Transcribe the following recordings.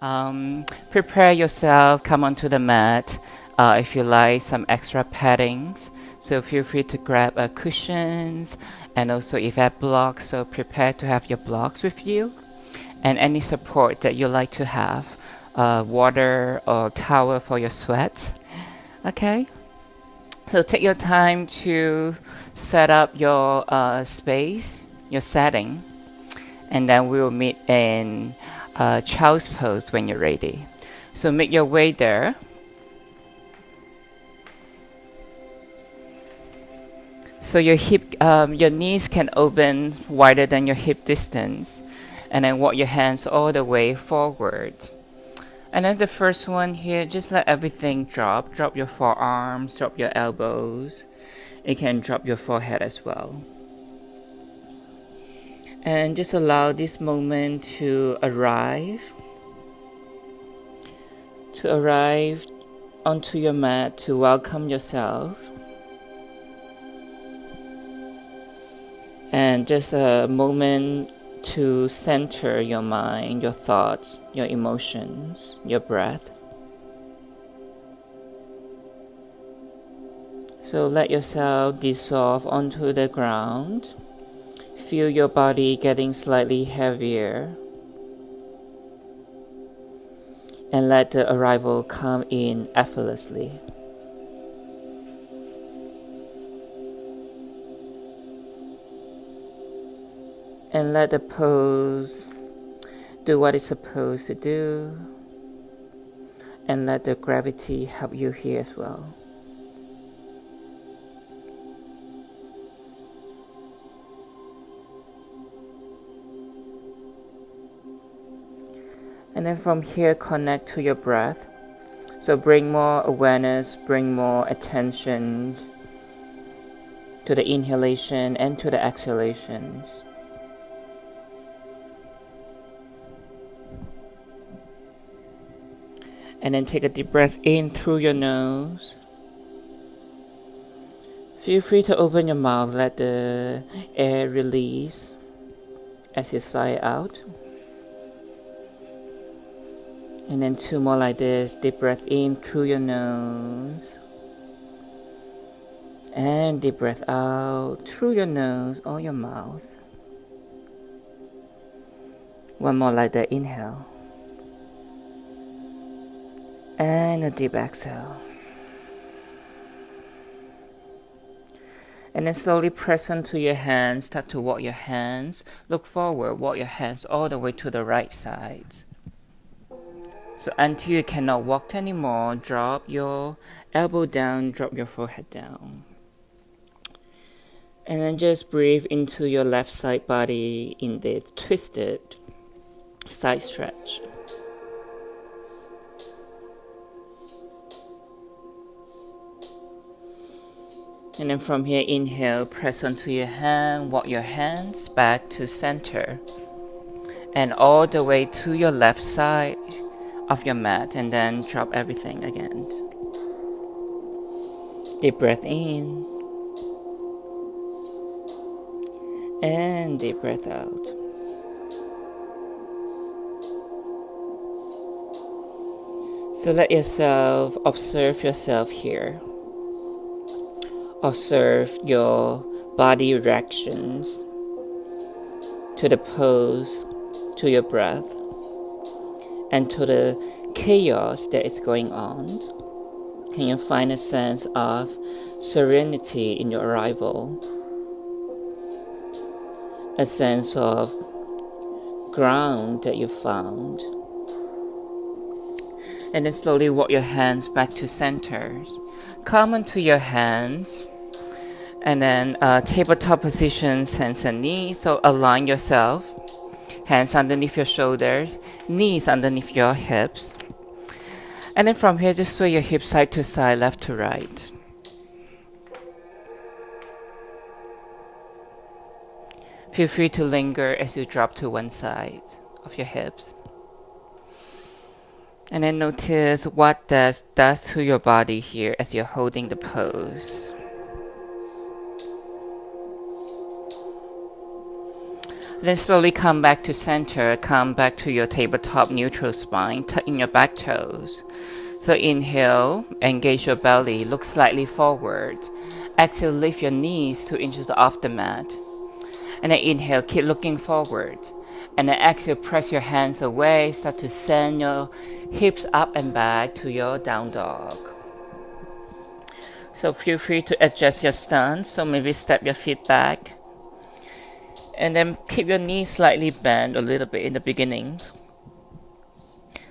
Prepare yourself, come onto the mat. If you like some extra paddings, so feel free to grab cushions, and also if you have blocks, so prepare to have your blocks with you, and any support that you like to have, water or towel for your sweat. Okay, so take your time to set up your space, your setting, and then we will meet in child's pose when you're ready. So make your way there. So your your knees can open wider than your hip distance, and then walk your hands all the way forward. And then the first one here, just let everything drop. Drop your forearms, drop your elbows. You can drop your forehead as well. And just allow this moment to arrive onto your mat, to welcome yourself. And just a moment to center your mind, your thoughts, your emotions, your breath. So let yourself dissolve onto the ground. Feel your body getting slightly heavier. And let the arrival come in effortlessly. And let the pose do what it's supposed to do. And let the gravity help you here as well. And then from here, connect to your breath. So bring more awareness, bring more attention to the inhalation and to the exhalations. And then take a deep breath in through your nose. Feel free to open your mouth, let the air release as you sigh out. And then 2 more like this. Deep breath in through your nose. And deep breath out through your nose or your mouth. 1 more like that. Inhale. And a deep exhale. And then slowly press onto your hands. Start to walk your hands. Look forward. Walk your hands all the way to the right side. So until you cannot walk anymore, drop your elbow down, drop your forehead down. And then just breathe into your left side body in the twisted side stretch. And then from here, inhale, press onto your hand, walk your hands back to center. And all the way to your left side of your mat, and then drop everything again. Deep breath in. And deep breath out. So let yourself observe yourself here. Observe your body reactions to the pose, to your breath, and to the chaos that is going on. Can you find a sense of serenity in your arrival? A sense of ground that you found? And then slowly walk your hands back to centers. Come onto your hands. And then tabletop position, hands and knees. So align yourself. Hands underneath your shoulders, knees underneath your hips. And then from here, just sway your hips side to side, left to right. Feel free to linger as you drop to one side of your hips. And then notice what that does to your body here as you're holding the pose. Then slowly come back to center, come back to your tabletop neutral spine, tuck in your back toes. So inhale, engage your belly, look slightly forward. Exhale, lift your knees 2 inches off the mat. And then inhale, keep looking forward. And then exhale, press your hands away, start to send your hips up and back to your down dog. So feel free to adjust your stance, so maybe step your feet back. And then keep your knees slightly bent a little bit in the beginning.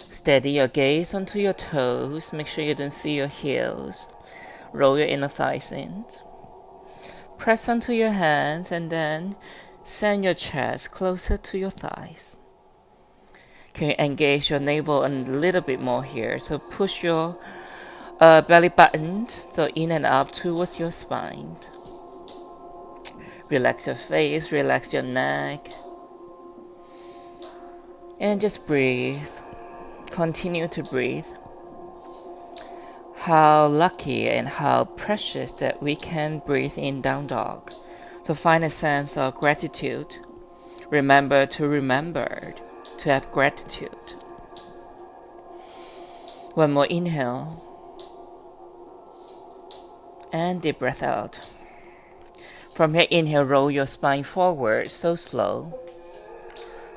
Steady your gaze onto your toes, make sure you don't see your heels. Roll your inner thighs in. Press onto your hands and then send your chest closer to your thighs. Can you engage your navel a little bit more here? So push your belly button, so in and up towards your spine. Relax your face, relax your neck. And just breathe. Continue to breathe. How lucky and how precious that we can breathe in down dog. So find a sense of gratitude. Remember to have gratitude. One more inhale. And deep breath out. From here, inhale, roll your spine forward, so slow.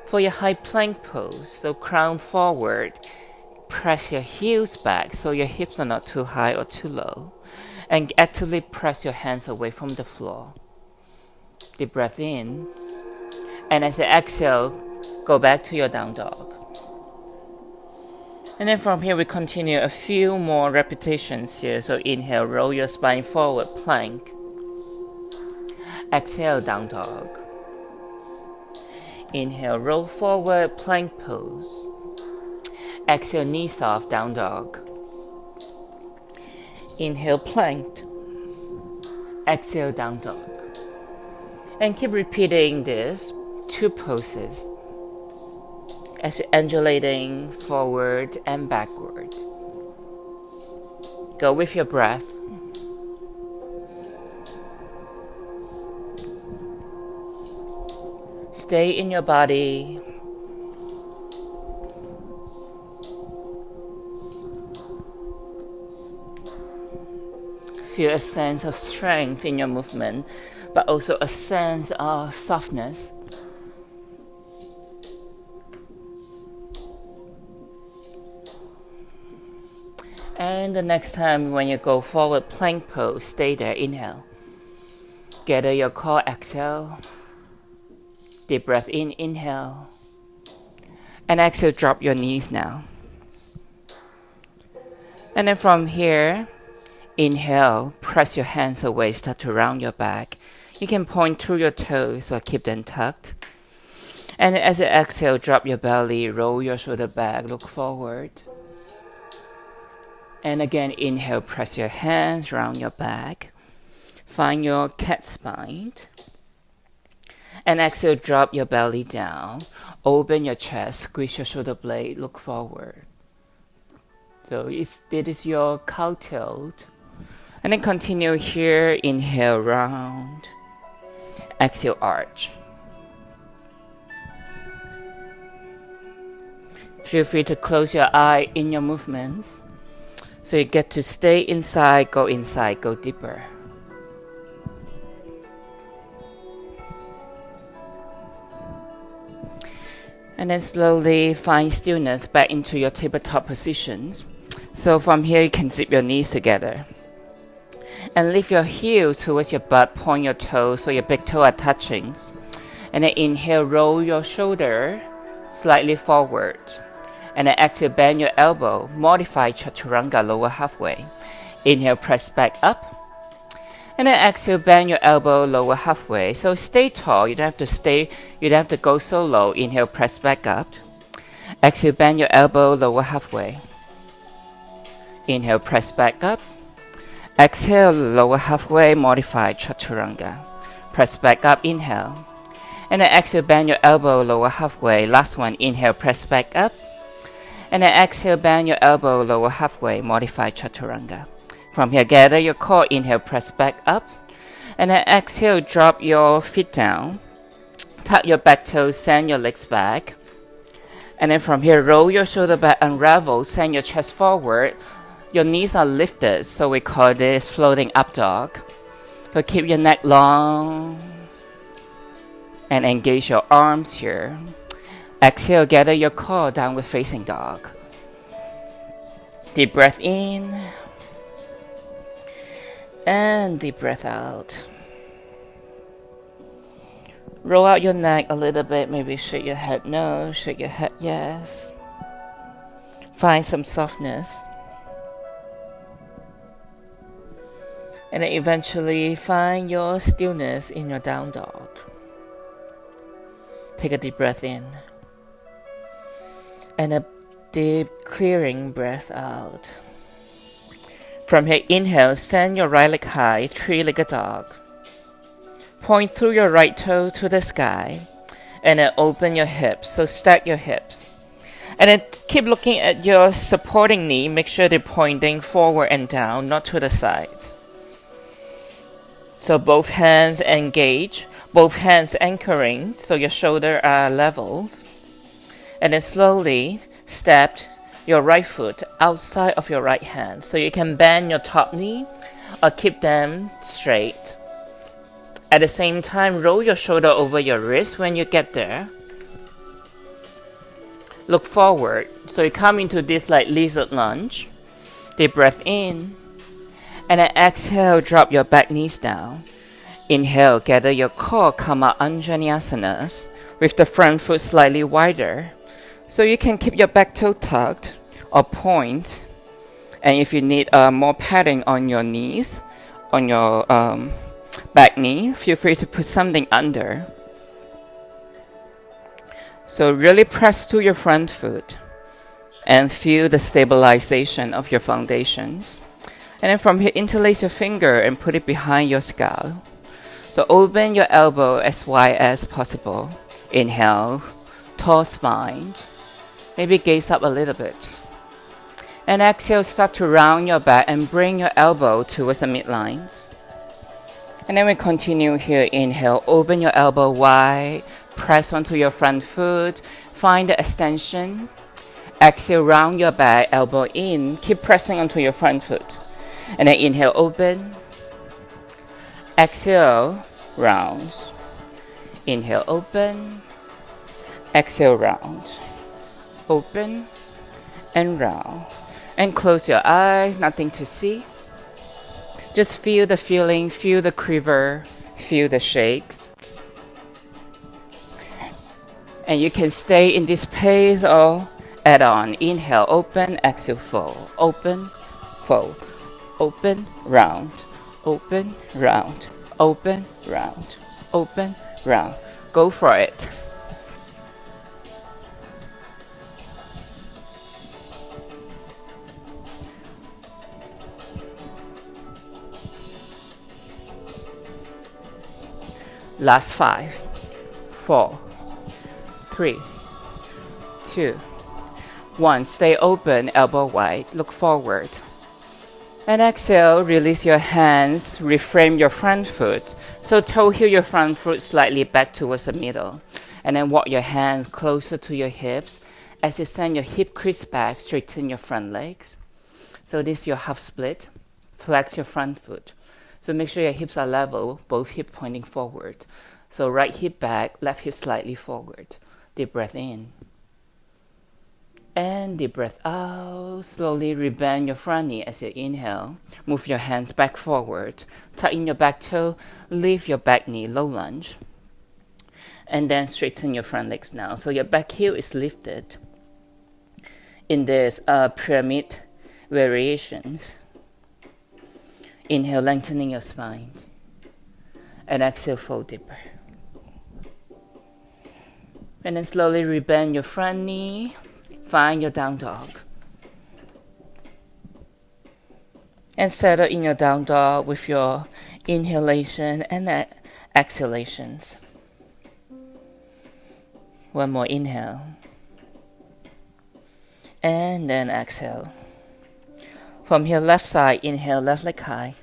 For your high plank pose, so crown forward. Press your heels back so your hips are not too high or too low. And actively press your hands away from the floor. Deep breath in. And as you exhale, go back to your down dog. And then from here, we continue a few more repetitions here. So inhale, roll your spine forward, plank. Exhale, down dog. Inhale, roll forward, plank pose. Exhale, knees off, down dog. Inhale, planked. Exhale, down dog. And keep repeating this 2 poses as you're undulating forward and backward. Go with your breath. Stay in your body. Feel a sense of strength in your movement, but also a sense of softness. And the next time when you go forward plank pose, stay there, inhale. Gather your core, exhale. Deep breath in, inhale. And exhale, drop your knees now. And then from here, inhale, press your hands away, start to round your back. You can point through your toes or keep them tucked. And as you exhale, drop your belly, roll your shoulder back, look forward. And again, inhale, press your hands round your back. Find your cat spine. And exhale, drop your belly down. Open your chest, squeeze your shoulder blade, look forward. So this is your cow tilt. And then continue here, inhale, round. Exhale, arch. Feel free to close your eye in your movements. So you get to stay inside, go deeper. And then slowly find stillness back into your tabletop positions. So from here, you can zip your knees together. And lift your heels towards your butt, point your toes so your big toe are touching. And then inhale, roll your shoulder slightly forward. And then exhale, bend your elbow, modify chaturanga lower halfway. Inhale, press back up. And then exhale, bend your elbow lower halfway. So stay tall, you don't have to go so low. Inhale, press back up. Exhale, bend your elbow lower halfway. Inhale, press back up. Exhale, lower halfway, modify chaturanga. Press back up, inhale. And then exhale, bend your elbow lower halfway. Last one, inhale, press back up. And then exhale, bend your elbow lower halfway, modify chaturanga. From here, gather your core, inhale, press back up. And then exhale, drop your feet down. Tuck your back toes, send your legs back. And then from here, roll your shoulder back, unravel, send your chest forward. Your knees are lifted, so we call this floating up dog. So keep your neck long and engage your arms here. Exhale, gather your core, downward facing dog. Deep breath in and deep breath out. Roll out your neck a little bit, maybe shake your head no, shake your head yes. Find some softness. And then eventually find your stillness in your down dog. Take a deep breath in. And a deep clearing breath out. From here, inhale, stand your right leg high, three-legged dog. Point through your right toe to the sky. And then open your hips, so stack your hips. And then keep looking at your supporting knee. Make sure they're pointing forward and down, not to the sides. So both hands engage, both hands anchoring, so your shoulders are level. And then slowly step your right foot outside of your right hand. So you can bend your top knee or keep them straight. At the same time, roll your shoulder over your wrist when you get there. Look forward. So you come into this like lizard lunge. Deep breath in. And then exhale, drop your back knees down. Inhale, gather your core, come out Anjanasanas with the front foot slightly wider. So you can keep your back toe tucked or point. And if you need more padding on your knees, on your back knee, feel free to put something under. So really press to your front foot and feel the stabilization of your foundations. And then from here, interlace your finger and put it behind your skull. So open your elbow as wide as possible. Inhale, tall spine. Maybe gaze up a little bit. And exhale, start to round your back and bring your elbow towards the midlines. And then we continue here. Inhale, open your elbow wide. Press onto your front foot. Find the extension. Exhale, round your back, elbow in. Keep pressing onto your front foot. And then inhale, open. Exhale, round. Inhale, open. Exhale, round. Open and round. And close your eyes, nothing to see. Just feel the feeling, feel the quiver, feel the shakes. And you can stay in this pace or add on. Inhale, open, exhale, fold. Open, fold. Open, round. Open, round. Open, round. Open, round. Go for it. Last 5, 4, 3, 2, 1. Stay open, elbow wide, look forward. And exhale, release your hands, reframe your front foot. So toe heel your front foot slightly back towards the middle. And then walk your hands closer to your hips. As you send your hip crease back, straighten your front legs. So this is your half split. Flex your front foot. So make sure your hips are level, both hips pointing forward. So right hip back, left hip slightly forward. Deep breath in. And deep breath out. Slowly rebend your front knee as you inhale. Move your hands back forward. Tuck in your back toe. Lift your back knee, low lunge. And then straighten your front legs now. So your back heel is lifted. In this pyramid variations. Inhale, lengthening your spine. And exhale, fold deeper. And then slowly rebend your front knee. Find your down dog. And settle in your down dog with your inhalation and exhalations. One more inhale. And then exhale. From here, left side, inhale, left leg high.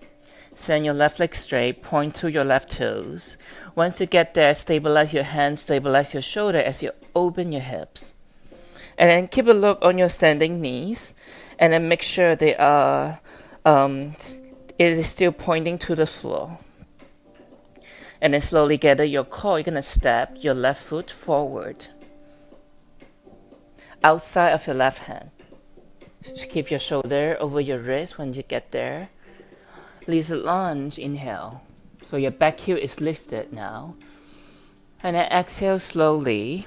Send your left leg straight, point through your left toes. Once you get there, stabilize your hands, stabilize your shoulder as you open your hips. And then keep a look on your standing knees, and then make sure they are, it is still pointing to the floor. And then slowly gather your core. You're going to step your left foot forward, outside of your left hand. Just keep your shoulder over your wrist when you get there. Release a lunge, inhale. So your back heel is lifted now. And then exhale slowly.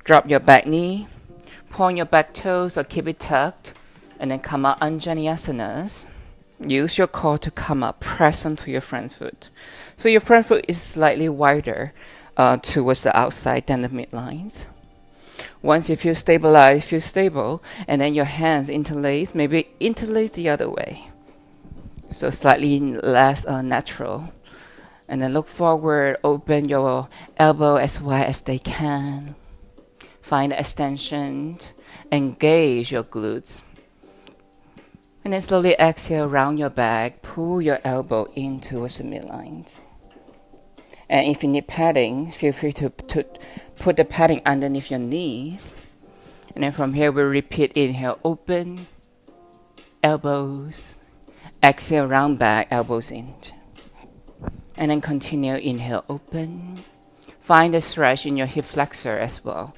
Drop your back knee. Point your back toes or keep it tucked. And then come out Anjanayasanas. Use your core to come up. Press onto your front foot. So your front foot is slightly wider towards the outside than the midlines. Once you feel stabilized, feel stable, and then your hands interlace, maybe interlace the other way. So slightly less natural. And then look forward, open your elbow as wide as they can. Find the extension, engage your glutes. And then slowly exhale, round your back, pull your elbow in towards the midlines. And if you need padding, feel free to put the padding underneath your knees. And then from here, we'll repeat. Inhale, open, elbows. Exhale, round back, elbows in. And then continue, inhale, open. Find a stretch in your hip flexor as well.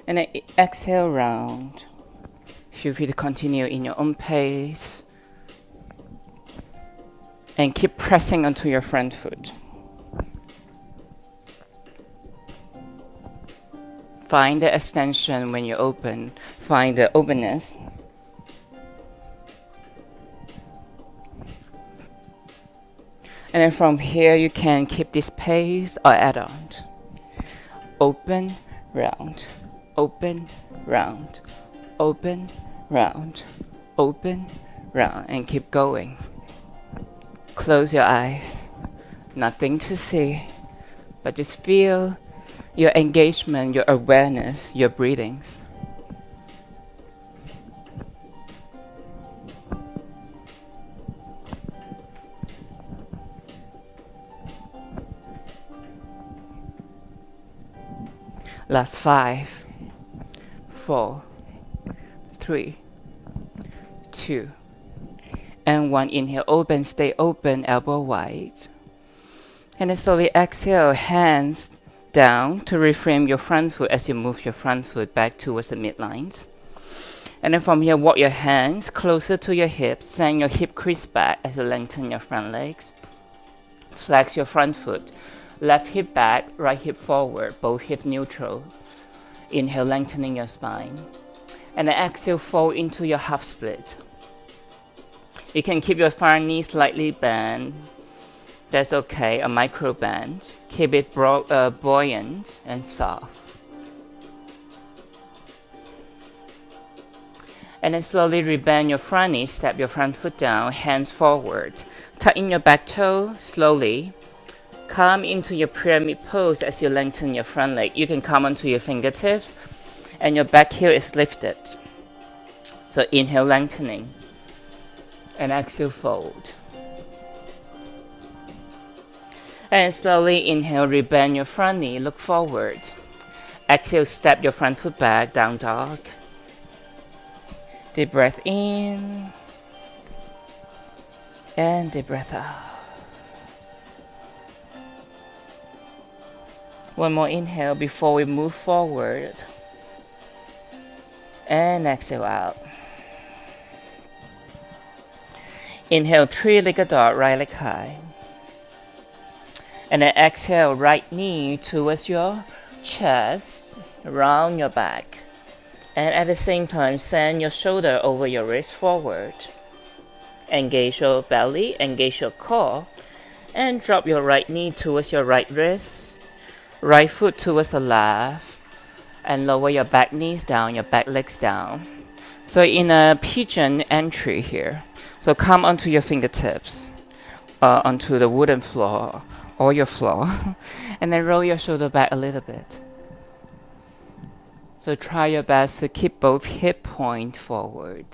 And then exhale, round. Feel free to continue in your own pace. And keep pressing onto your front foot. Find the extension when you open. Find the openness. And then from here, you can keep this pace or add on. Open, round. Open, round. Open, round. Open, round. And keep going. Close your eyes. Nothing to see. But just feel your engagement, your awareness, your breathings. Last 5, 4, 3, 2, and 1. Inhale, open, stay open, elbow wide. And then slowly exhale, hands down to reframe your front foot as you move your front foot back towards the midlines. And then from here, walk your hands closer to your hips. Send your hip crease back as you lengthen your front legs. Flex your front foot. Left hip back, right hip forward, both hip neutral. Inhale, lengthening your spine. And then exhale, fold into your half split. You can keep your far knee slightly bent. That's okay, a micro bend. Keep it buoyant and soft. And then slowly rebend your front knee, step your front foot down, hands forward. Tuck in your back toe, slowly. Come into your pyramid pose as you lengthen your front leg. You can come onto your fingertips and your back heel is lifted. So inhale, lengthening. And exhale, fold. And slowly inhale, rebend your front knee, look forward. Exhale, step your front foot back, down dog. Deep breath in. And deep breath out. One more inhale before we move forward. And exhale out. Inhale, three-legged dog, right leg high. And then exhale, right knee towards your chest, round your back. And at the same time, send your shoulder over your wrist forward. Engage your belly, engage your core. And drop your right knee towards your right wrist. Right foot towards the left. And lower your back knees down, your back legs down. So in a pigeon entry here. So come onto your fingertips, onto the wooden floor or your floor. And then roll your shoulder back a little bit. So try your best to keep both hip point forward.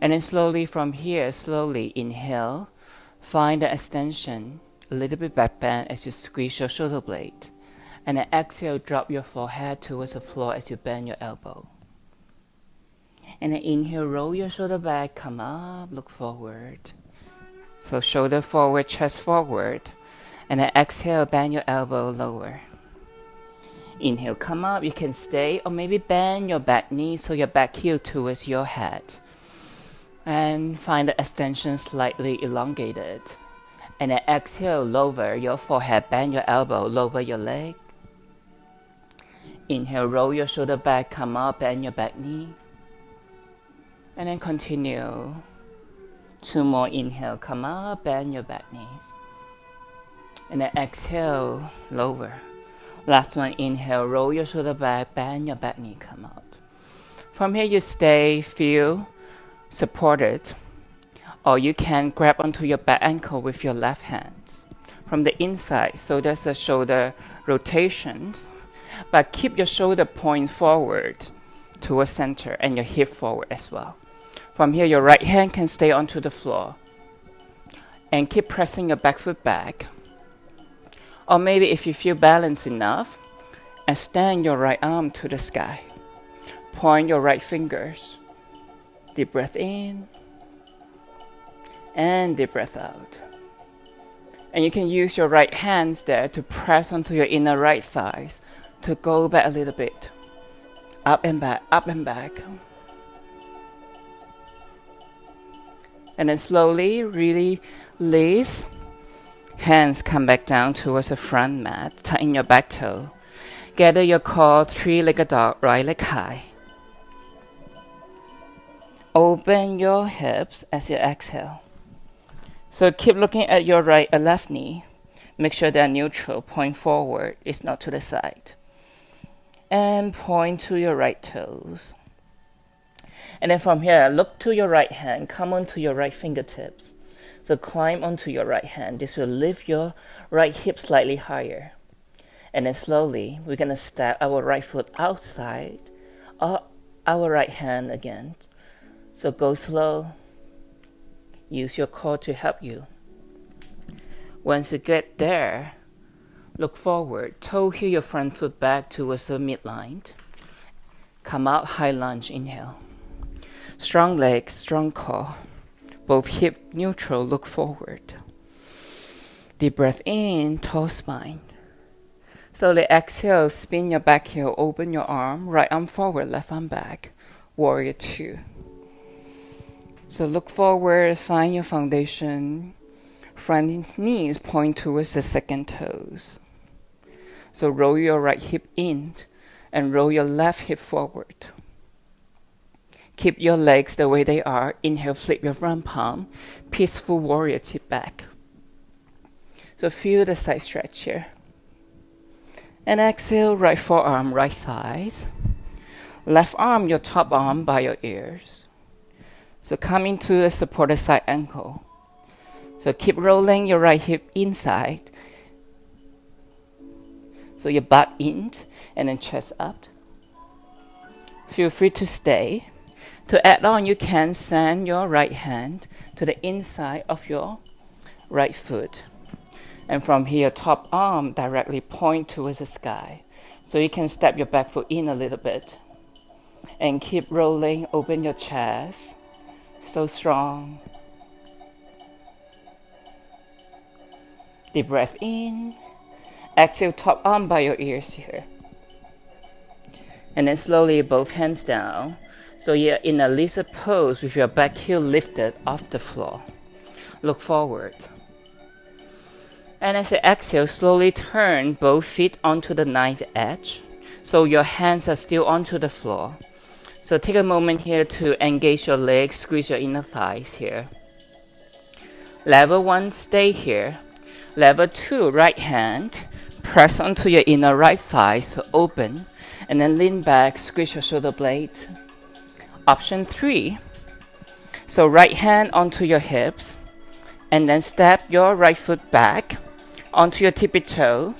And then slowly from here, slowly inhale. Find the extension, a little bit back bend as you squeeze your shoulder blade. And then exhale, drop your forehead towards the floor as you bend your elbow. And then inhale, roll your shoulder back, come up, look forward. So shoulder forward, chest forward. And then exhale, bend your elbow lower. Inhale, come up, you can stay or maybe bend your back knee so your back heel towards your head. And find the extension slightly elongated. And then exhale, lower your forehead, bend your elbow, lower your leg. Inhale, roll your shoulder back, come up, bend your back knee. And then continue. 2 more, inhale, come up, bend your back knees. And then exhale, lower. Last one, inhale, roll your shoulder back, bend your back knee, come out. From here you stay, feel supported, or you can grab onto your back ankle with your left hand from the inside, so there's a shoulder rotation, but keep your shoulder point forward towards center and your hip forward as well. From here your right hand can stay onto the floor and keep pressing your back foot back, or maybe if you feel balanced enough, extend your right arm to the sky, point your right fingers. Deep breath in and deep breath out. And you can use your right hands there to press onto your inner right thighs to go back a little bit. Up and back, up and back. And then slowly, really release. Hands come back down towards the front mat. Tighten your back toe. Gather your core, 3-legged dog, right leg high. Open your hips as you exhale. So keep looking at your right and left knee. Make sure they're neutral. Point forward, it's not to the side. And point to your right toes. And then from here, look to your right hand. Come onto your right fingertips. So climb onto your right hand. This will lift your right hip slightly higher. And then slowly, we're going to step our right foot outside or our right hand again. So go slow. Use your core to help you. Once you get there, look forward. Toe heel your front foot back towards the midline. Come up, high lunge, inhale. Strong legs, strong core. Both hip neutral, look forward. Deep breath in, tall spine. Slowly exhale, spin your back heel, open your arm, right arm forward, left arm back. Warrior 2. So look forward, find your foundation. Front knees point towards the second toes. So roll your right hip in and roll your left hip forward. Keep your legs the way they are. Inhale, flip your front palm. Peaceful warrior, tip back. So feel the side stretch here. And exhale, right forearm, right thighs. Left arm, your top arm by your ears. So come into the supported side ankle. So keep rolling your right hip inside. So your butt in and then chest up. Feel free to stay. To add on, you can send your right hand to the inside of your right foot. And from here, top arm directly point towards the sky. So you can step your back foot in a little bit. And keep rolling, open your chest. So strong. Deep breath in. Exhale, top arm by your ears here. And then slowly both hands down. So you're in a lizard pose with your back heel lifted off the floor. Look forward. And as you exhale, slowly turn both feet onto the knife edge. So your hands are still onto the floor. So take a moment here to engage your legs, squeeze your inner thighs here. Level 1, stay here. Level 2, right hand. Press onto your inner right thigh, so open. And then lean back, squeeze your shoulder blade. Option 3. So right hand onto your hips. And then step your right foot back onto your tippy toe.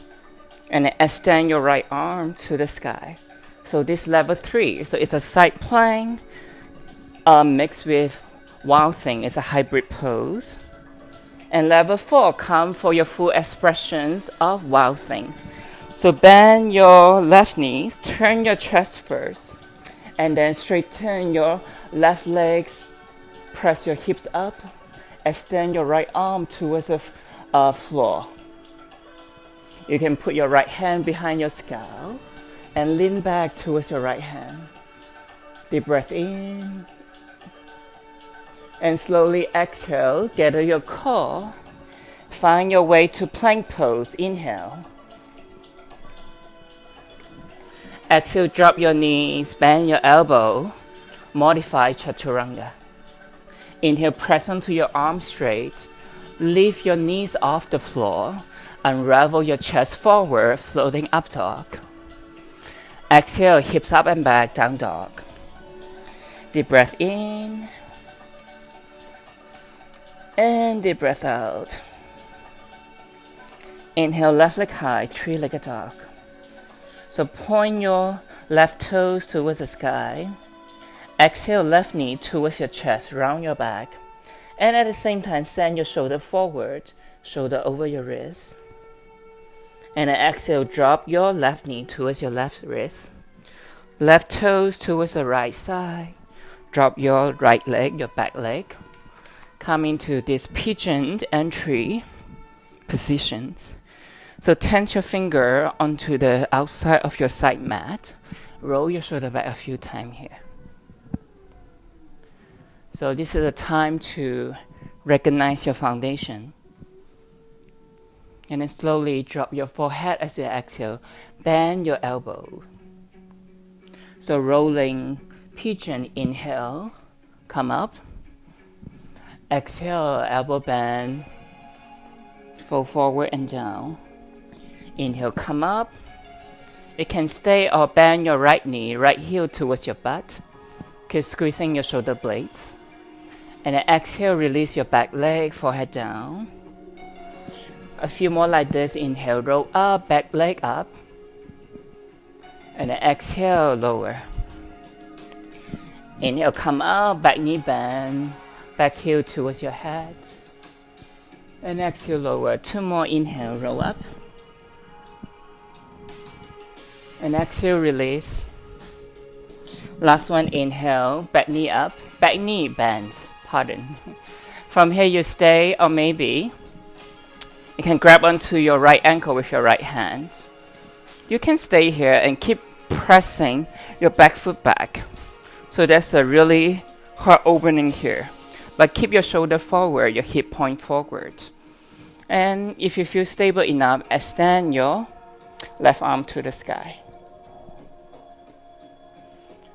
And then extend your right arm to the sky. So this level 3. So it's a side plank mixed with Wild Thing is a hybrid pose. And level 4, come for your full expressions of Wild Thing. So bend your left knees, turn your chest first, and then straighten your left legs, press your hips up, extend your right arm towards the floor. You can put your right hand behind your scalp and lean back towards your right hand. Deep breath in. And slowly exhale, gather your core. Find your way to plank pose. Inhale. Exhale, drop your knees, bend your elbow. Modify chaturanga. Inhale, press onto your arms straight. Lift your knees off the floor. Unravel your chest forward, floating up dog. Exhale, hips up and back, down dog. Deep breath in. And deep breath out. Inhale, left leg high, three-legged dog. So point your left toes towards the sky. Exhale, left knee towards your chest, round your back. And at the same time, send your shoulder forward, shoulder over your wrist. And then exhale, drop your left knee towards your left wrist. Left toes towards the right side. Drop your right leg, your back leg. Come into this pigeon entry positions. So tense your finger onto the outside of your side mat. Roll your shoulder back a few times here. So this is a time to recognize your foundation. And then slowly drop your forehead as you exhale. Bend your elbow. So rolling pigeon, inhale, come up. Exhale, elbow bend, fold forward and down. Inhale, come up. You can stay or bend your right knee, right heel towards your butt. Keep squeezing your shoulder blades. And then exhale, release your back leg, forehead down. A few more like this. Inhale, roll up, back leg up. And then exhale, lower. Inhale, come up, back knee bend, back heel towards your head. And exhale, lower. Two more. Inhale, roll up. And exhale, release. Last one, inhale, back knee up, back knee bends, pardon. From here you stay, or maybe you can grab onto your right ankle with your right hand. You can stay here and keep pressing your back foot back. So that's a really hard opening here. But keep your shoulder forward, your hip point forward. And if you feel stable enough, extend your left arm to the sky.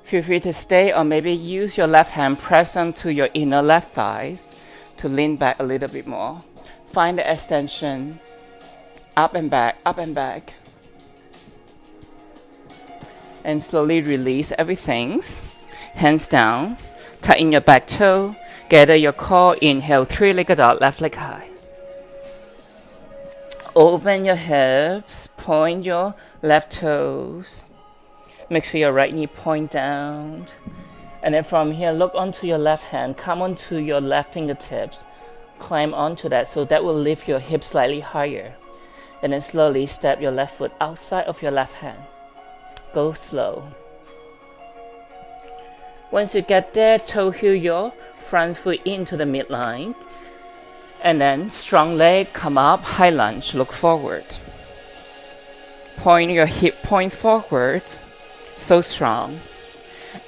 Feel free to stay or maybe use your left hand, press onto your inner left thighs to lean back a little bit more. Find the extension, up and back, up and back. And slowly release everything. Hands down, tuck in your back toe, gather your core, inhale, three-legged dog, left leg high. Open your hips, point your left toes. Make sure your right knee point down. And then from here, look onto your left hand. Come onto your left fingertips. Climb onto that. So that will lift your hips slightly higher. And then slowly step your left foot outside of your left hand. Go slow. Once you get there, toe heel your front foot into the midline. And then strong leg, come up, high lunge, look forward. Point your hip point forward. So strong.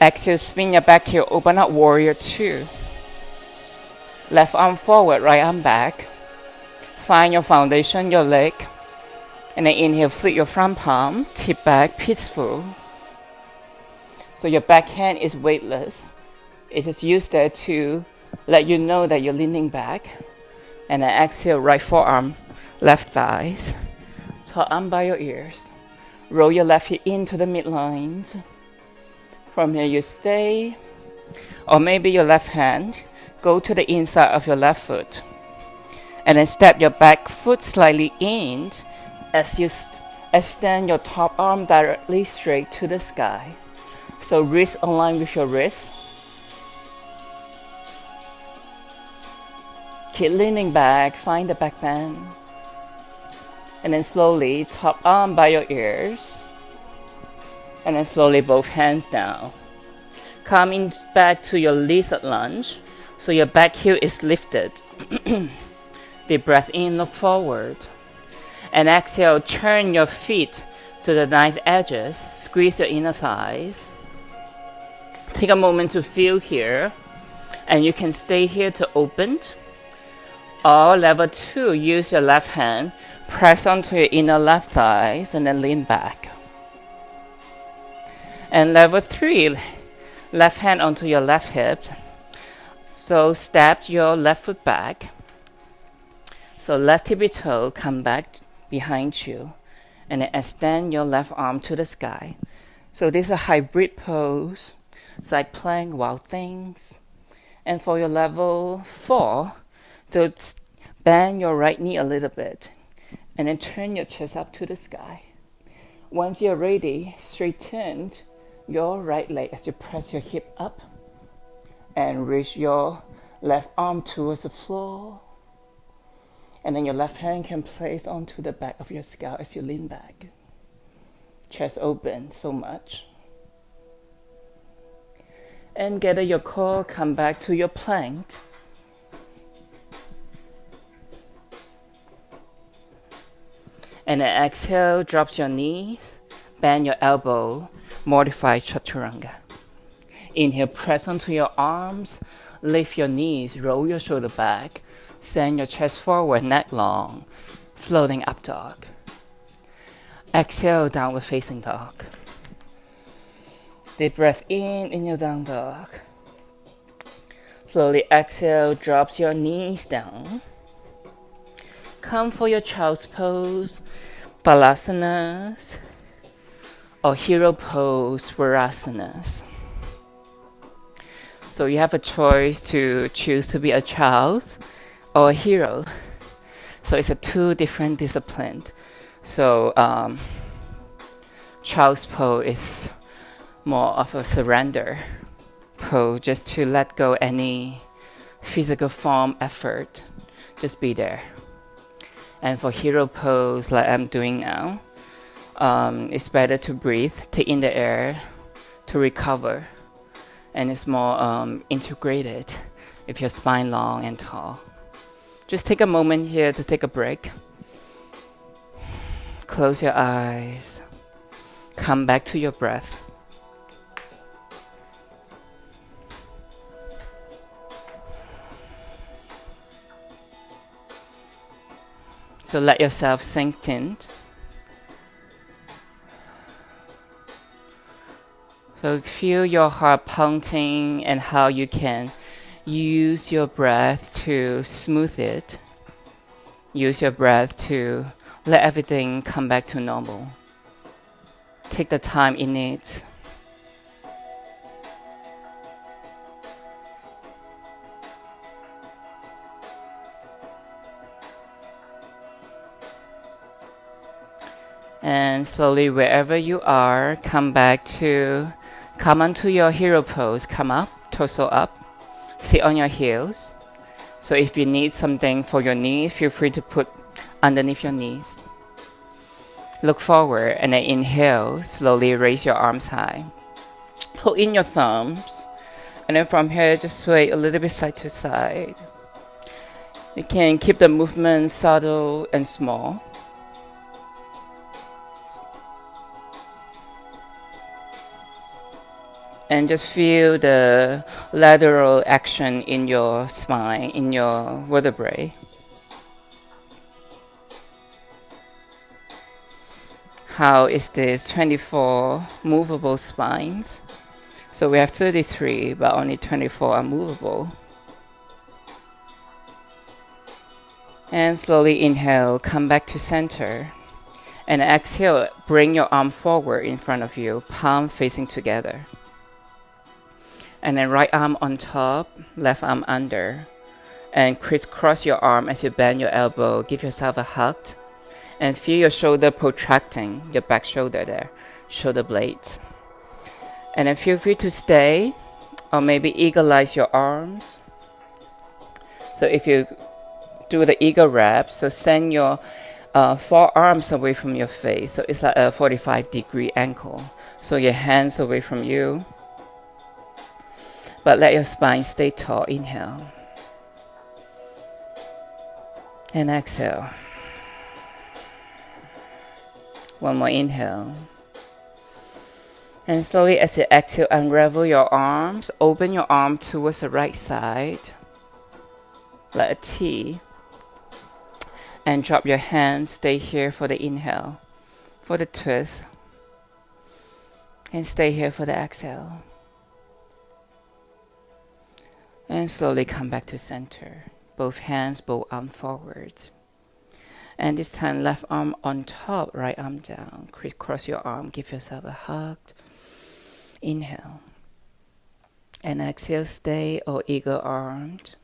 Exhale, spin your back heel, open up warrior 2. Left arm forward, right arm back. Find your foundation, your leg. And then inhale, flip your front palm, tip back, peaceful. So your back hand is weightless. It is used there to let you know that you're leaning back. And then exhale, right forearm, left thighs. So arm by your ears. Roll your left hip into the midline. From here you stay. Or maybe your left hand, go to the inside of your left foot. And then step your back foot slightly in as you extend your top arm directly straight to the sky. So wrist align with your wrist. Keep leaning back, find the back bend. And then slowly, top arm by your ears. And then slowly both hands down. Coming back to your lizard lunge. So your back heel is lifted. Deep breath in, look forward. And exhale, turn your feet to the knife edges. Squeeze your inner thighs. Take a moment to feel here. And you can stay here to open. Or level 2, use your left hand. Press onto your inner left thighs and then lean back. And level 3, left hand onto your left hip. So step your left foot back. So left tippy toe come back behind you. And then extend your left arm to the sky. So this is a hybrid pose. Side plank, wild things. And for your level 4, so bend your right knee a little bit. And then turn your chest up to the sky. Once you're ready, straighten your right leg as you press your hip up. And reach your left arm towards the floor. And then your left hand can place onto the back of your scalp as you lean back. Chest open so much. And gather your core, come back to your plank. And then exhale, drops your knees, bend your elbow, modify chaturanga. Inhale, press onto your arms, lift your knees, roll your shoulder back, send your chest forward, neck long, floating up dog. Exhale, downward facing dog. Deep breath in your down dog. Slowly exhale, drops your knees down. Come for your child's pose, balasanas, or hero pose, virasanas. So you have a choice to choose to be a child or a hero. So it's a two different disciplines. So child's pose is more of a surrender pose, just to let go any physical form effort, just be there. And for hero pose, like I'm doing now, it's better to breathe, take in the air to recover. And it's more integrated if your spine long and tall. Just take a moment here to take a break. Close your eyes. Come back to your breath. So let yourself sink in. So feel your heart pounding and how you can use your breath to smooth it. Use your breath to let everything come back to normal. Take the time in it. And slowly, wherever you are, come onto your hero pose. Come up, torso up, sit on your heels. So if you need something for your knees, feel free to put underneath your knees. Look forward and then inhale, slowly raise your arms high. Hold in your thumbs. And then from here, just sway a little bit side to side. You can keep the movement subtle and small. And just feel the lateral action in your spine, in your vertebrae. How is this 24 movable spines? So we have 33, but only 24 are movable. And slowly inhale, come back to center. And exhale, bring your arm forward in front of you, palm facing together. And then right arm on top, left arm under. And crisscross your arm as you bend your elbow. Give yourself a hug. And feel your shoulder protracting, your back shoulder there, shoulder blades. And then feel free to stay, or maybe eagle-eyes your arms. So if you do the eagle wrap. So send your forearms away from your face. So it's like a 45-degree angle. So your hands away from you. But let your spine stay tall. Inhale. And exhale. One more inhale. And slowly as you exhale, unravel your arms. Open your arm towards the right side. Like a T. And drop your hands. Stay here for the inhale. For the twist. And stay here for the exhale. And slowly come back to center. Both hands, both arms forward. And this time, left arm on top, right arm down. Crisscross your arm, give yourself a hug. Inhale. And exhale, stay or eagle armed.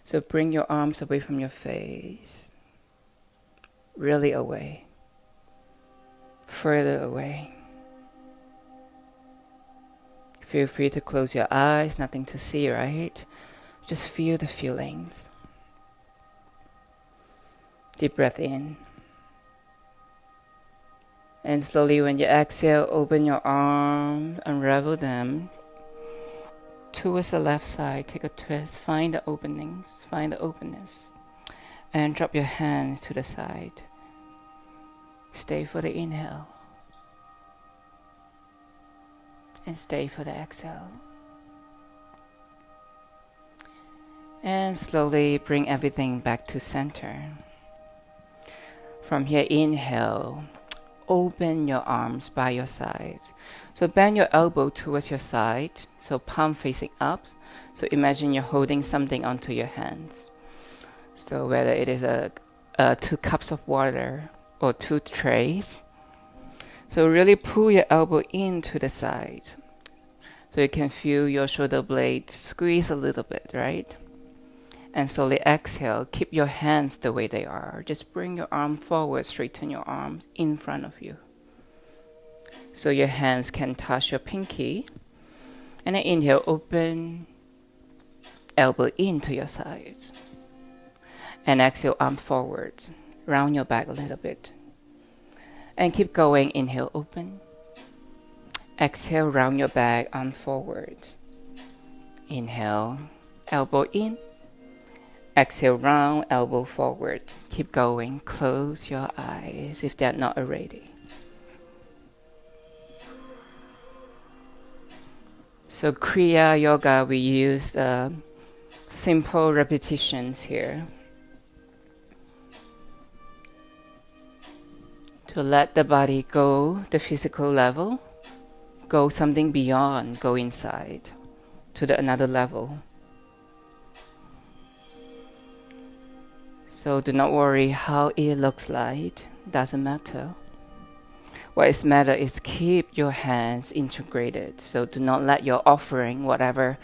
So bring your arms away from your face. Really away. Further away. Feel free to close your eyes, nothing to see, right? Just feel the feelings. Deep breath in. And slowly when you exhale, open your arms, unravel them towards the left side. Take a twist, find the openings, find the openness. And drop your hands to the side. Stay for the inhale. And stay for the exhale. And slowly bring everything back to center. From here, inhale. Open your arms by your sides. So bend your elbow towards your side. So palm facing up. So imagine you're holding something onto your hands. So whether it is 2 cups of water or 2 trays. So really pull your elbow into the side. So you can feel your shoulder blade squeeze a little bit, right? And slowly exhale. Keep your hands the way they are. Just bring your arm forward. Straighten your arms in front of you. So your hands can touch your pinky. And then inhale. Open. Elbow into your sides. And exhale. Arm forward. Round your back a little bit. And keep going. Inhale. Open. Exhale. Round your back. Arm forward. Inhale. Elbow in. Exhale, round, elbow forward. Keep going. Close your eyes if they're not already. So Kriya Yoga, we use simple repetitions here to let the body go, the physical level, go something beyond, go inside to the another level. So do not worry how it looks like, doesn't matter. What matters is keep your hands integrated. So do not let your offering, whatever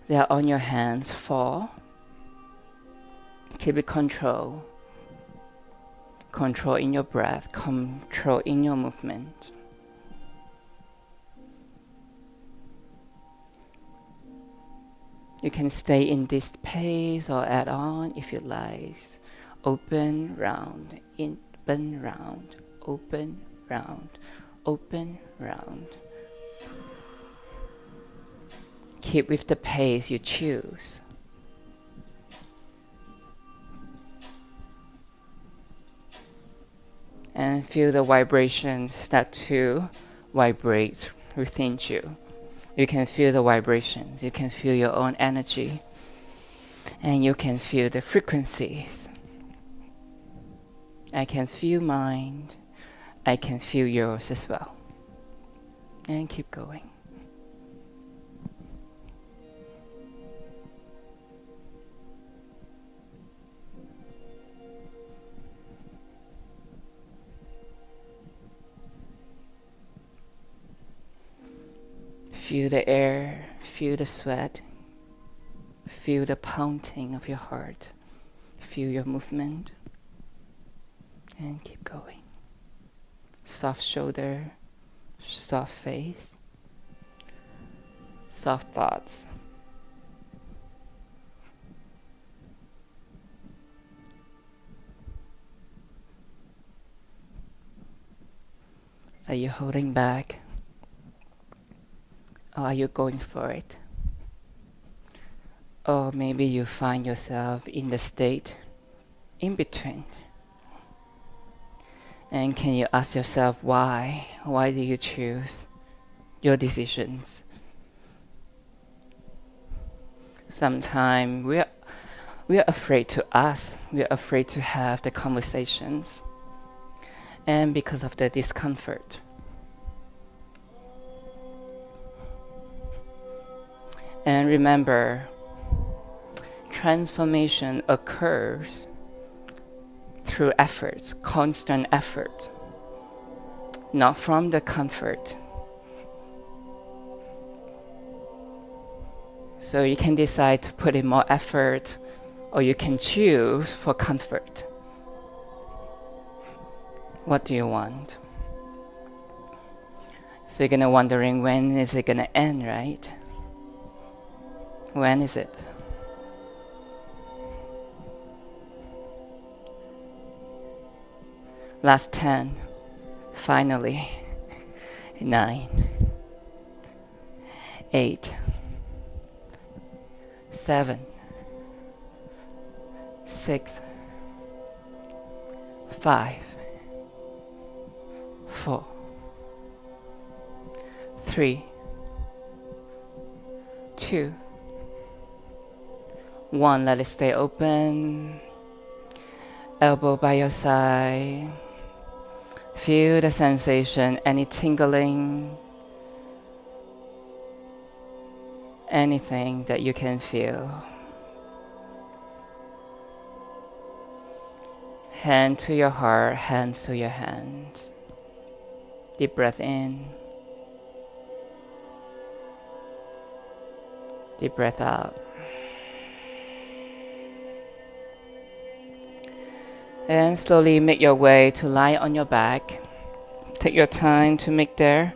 they are on your hands, fall. Keep it control. Control in your breath, control in your movement. You can stay in this pace or add on if you like. Open, round, open, round, open, round, open, round. Keep with the pace you choose. And feel the vibrations start to vibrate within you. You can feel the vibrations. You can feel your own energy. And you can feel the frequencies. I can feel mine. I can feel yours as well. And keep going. Feel the air, feel the sweat, feel the pounding of your heart, feel your movement, and keep going. Soft shoulder, soft face, soft thoughts. Are you holding back? Or are you going for it? Or maybe you find yourself in the state in between. And can you ask yourself why? Why do you choose your decisions? Sometimes we are afraid to ask. We are afraid to have the conversations. And because of the discomfort. And remember, transformation occurs through efforts, constant effort, not from the comfort. So you can decide to put in more effort, or you can choose for comfort. What do you want? So you're gonna wondering, when is it gonna end, right? When is it? Last 10. Finally. 9. 8. 7. 6. 5. 4. 3. 2. 1. Let it stay open. Elbow by your side. Feel the sensation, any tingling, anything that you can feel. Hand to your heart, hands to your hands. Deep breath in. Deep breath out. And slowly make your way to lie on your back. Take your time to make there.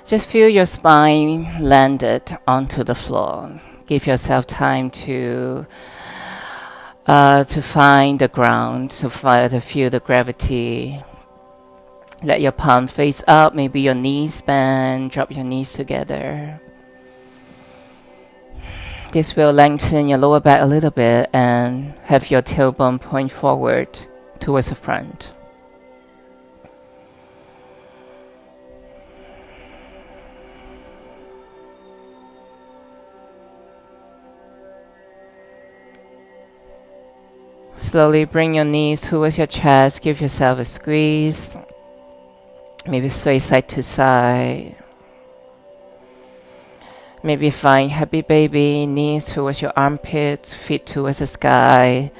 Just feel your spine landed onto the floor. Give yourself time to find the ground, to feel the gravity. Let your palm face up, maybe your knees bend, drop your knees together. This will lengthen your lower back a little bit and have your tailbone point forward towards the front. Slowly bring your knees towards your chest. Give yourself a squeeze. Maybe sway side to side. Maybe find happy baby. Knees towards your armpits. Feet towards the sky.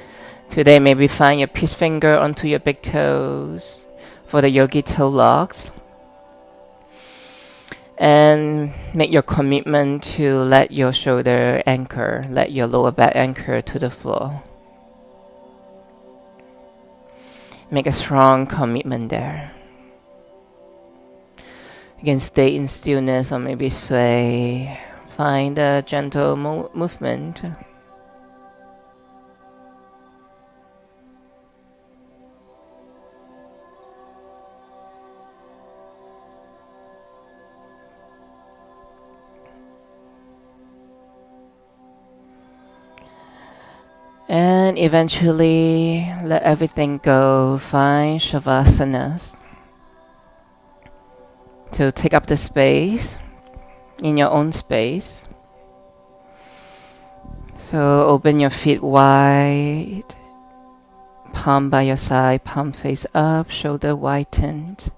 Today maybe find your peace finger onto your big toes for the yogi toe locks. And make your commitment to let your shoulder anchor. Let your lower back anchor to the floor. Make a strong commitment there. You can stay in stillness or maybe sway. Find a gentle movement. And eventually let everything go. Find Shavasana to take up the space in your own space. So open your feet wide, palm by your side, palm face up, shoulder whitened,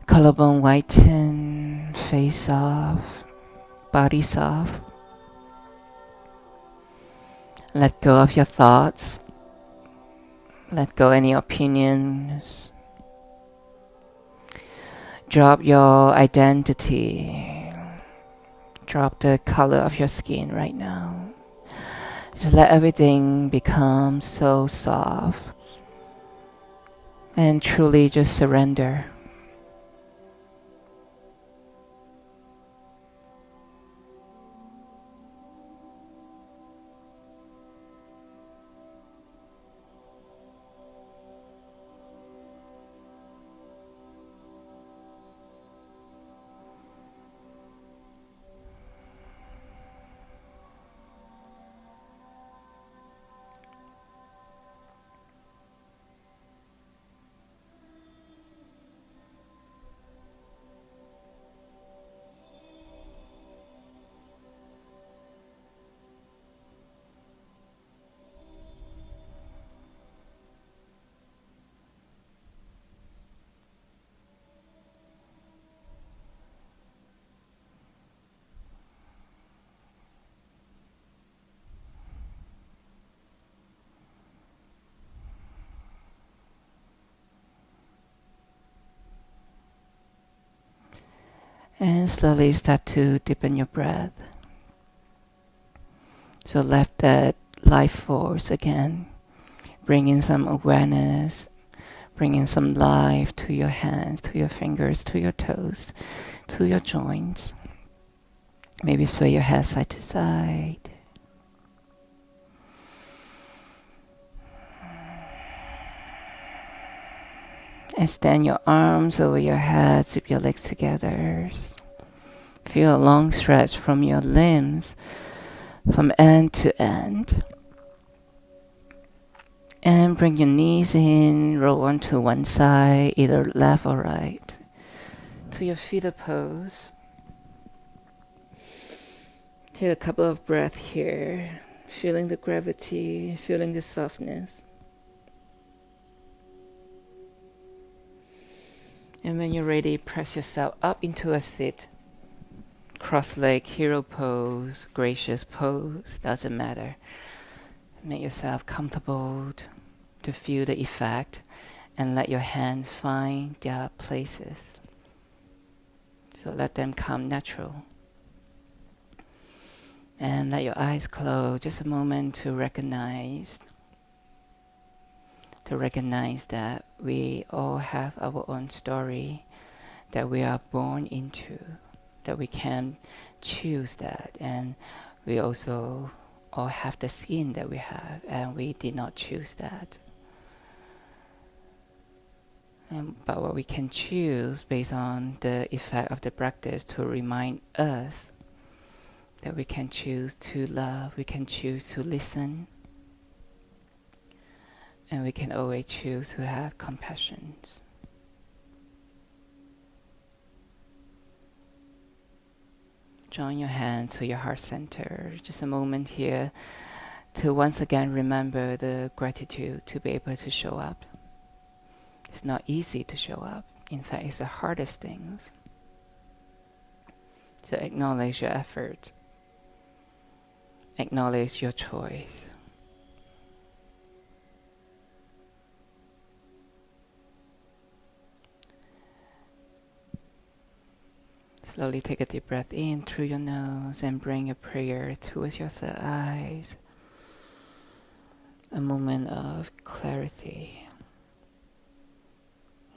collarbone whitened, face soft, body soft. Let go of your thoughts. Let go any opinions. Drop your identity. Drop the color of your skin right now. Just let everything become so soft. And truly just surrender. And slowly start to deepen your breath. So let that life force again. Bring in some awareness. Bring in some life to your hands, to your fingers, to your toes, to your joints. Maybe sway your head side to side. Extend your arms over your head, zip your legs together. Feel a long stretch from your limbs, from end to end. And bring your knees in, roll onto one side, either left or right, to your fetal pose. Take a couple of breaths here, feeling the gravity, feeling the softness. And when you're ready, press yourself up into a sit. Cross-leg hero pose, gracious pose, doesn't matter. Make yourself comfortable to feel the effect and let your hands find their places. So let them come natural. And let your eyes close just a moment to recognize that we all have our own story that we are born into, that we can choose that, and we also all have the skin that we have, and we did not choose that. But what we can choose based on the effect of the practice to remind us that we can choose to love, we can choose to listen, and we can always choose to have compassion. Join your hands to your heart center. Just a moment here to once again remember the gratitude to be able to show up. It's not easy to show up. In fact, it's the hardest things. So acknowledge your effort. Acknowledge your choice. Slowly take a deep breath in through your nose and bring your prayer towards your third eyes. A moment of clarity.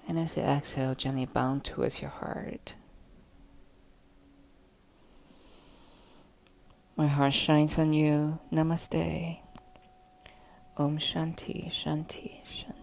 And as you exhale, gently bound towards your heart. My heart shines on you. Namaste. Om Shanti, Shanti, Shanti.